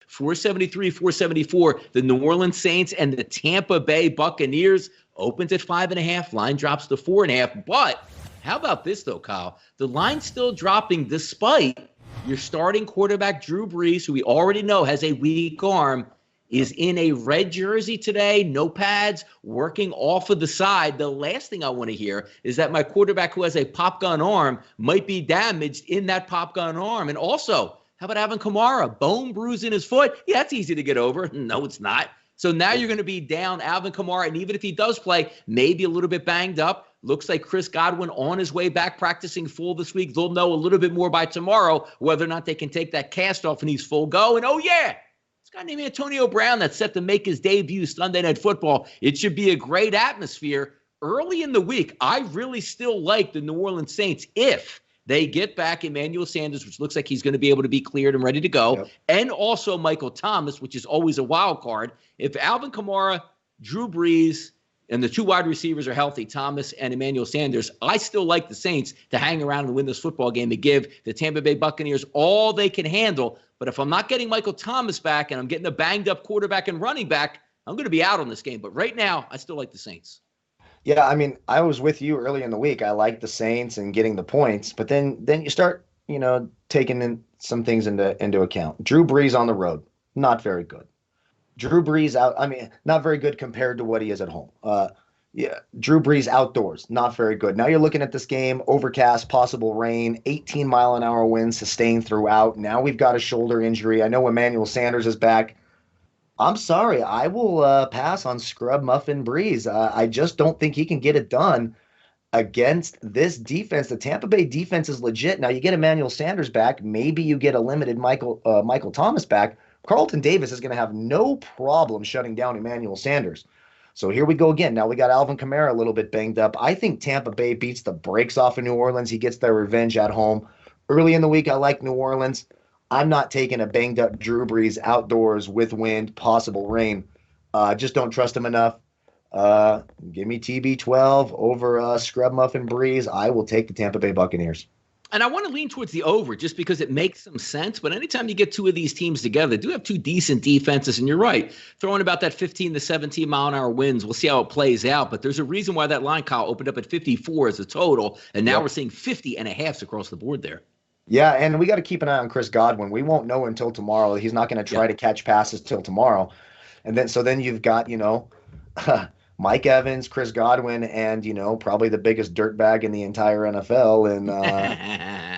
473, 474. The New Orleans Saints and the Tampa Bay Buccaneers opens at 5.5. Line drops to 4.5. But how about this, though, Kyle? The line's still dropping despite your starting quarterback, Drew Brees, who we already know has a weak arm, is in a red jersey today, no pads, working off of the side. The last thing I want to hear is that my quarterback who has a pop gun arm might be damaged in that pop gun arm. And also, how about Alvin Kamara? Bone bruise in his foot? Yeah, that's easy to get over. No, it's not. So now you're going to be down Alvin Kamara, and even if he does play, maybe a little bit banged up. Looks like Chris Godwin on his way back practicing full this week. They'll know a little bit more by tomorrow whether or not they can take that cast off and he's full go. And, oh, yeah, this guy named Antonio Brown that's set to make his debut Sunday Night Football. It should be a great atmosphere. Early in the week, I really still like the New Orleans Saints if they get back Emmanuel Sanders, which looks like he's going to be able to be cleared and ready to go, and also Michael Thomas, which is always a wild card. If Alvin Kamara, Drew Brees, and the two wide receivers are healthy, Thomas and Emmanuel Sanders, I still like the Saints to hang around and win this football game, to give the Tampa Bay Buccaneers all they can handle. But if I'm not getting Michael Thomas back and I'm getting a banged-up quarterback and running back, I'm going to be out on this game. But right now, I still like the Saints. Yeah, I mean, I was with you early in the week. I liked the Saints and getting the points, but then you start, taking in some things into account. Drew Brees on the road, not very good. Drew Brees out, not very good compared to what he is at home. Drew Brees outdoors, not very good. Now you're looking at this game, overcast, possible rain, 18-mile-an-hour winds sustained throughout. Now we've got a shoulder injury. I know Emmanuel Sanders is back. I'm sorry, I will pass on Scrub Muffin Brees. I just don't think he can get it done against this defense. The Tampa Bay defense is legit. Now you get Emmanuel Sanders back. Maybe you get a limited Michael Thomas back. Carlton Davis is going to have no problem shutting down Emmanuel Sanders. So here we go again. Now we got Alvin Kamara a little bit banged up. I think Tampa Bay beats the brakes off of New Orleans. He gets their revenge at home. Early in the week, I like New Orleans. I'm not taking a banged-up Drew Brees outdoors with wind, possible rain. Just don't trust him enough. Give me TB12 over Scrub Muffin Brees. I will take the Tampa Bay Buccaneers. And I want to lean towards the over just because it makes some sense. But anytime you get two of these teams together, they do have two decent defenses. And you're right, throwing about that 15 to 17-mile-an-hour winds. We'll see how it plays out. But there's a reason why that line, Kyle, opened up at 54 as a total. And now we're seeing 50.5 across the board there. Yeah, and we got to keep an eye on Chris Godwin. We won't know until tomorrow. He's not going to try to catch passes till tomorrow. And then you've got, Mike Evans, Chris Godwin, and, probably the biggest dirtbag in the entire NFL.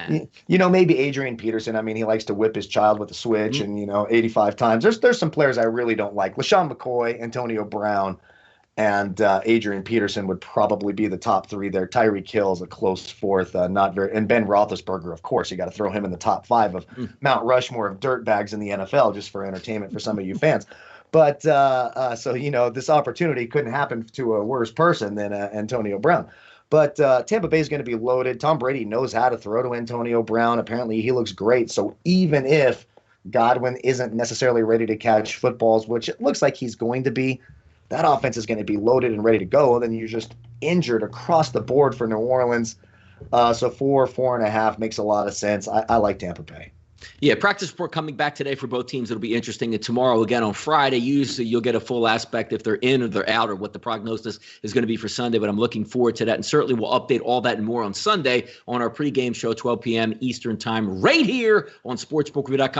And, maybe Adrian Peterson. I mean, he likes to whip his child with a switch and, 85 times. There's some players I really don't like. LaShawn McCoy, Antonio Brown, and Adrian Peterson would probably be the top three there. Tyreek Hill's a close fourth, and Ben Roethlisberger, of course. You got to throw him in the top five of Mount Rushmore of dirtbags in the NFL, just for entertainment for some of you fans. But this opportunity couldn't happen to a worse person than Antonio Brown. But Tampa Bay is going to be loaded. Tom Brady knows how to throw to Antonio Brown. Apparently, he looks great. So even if Godwin isn't necessarily ready to catch footballs, which it looks like he's going to be, that offense is going to be loaded and ready to go. And then you're just injured across the board for New Orleans. So 4.5 makes a lot of sense. I like Tampa Bay. Yeah, practice report coming back today for both teams. It'll be interesting. And tomorrow, again, on Friday, usually you'll get a full aspect if they're in or they're out or what the prognosis is going to be for Sunday. But I'm looking forward to that. And certainly we'll update all that and more on Sunday on our pregame show, 12 p.m. Eastern time, right here on sportsbook.com.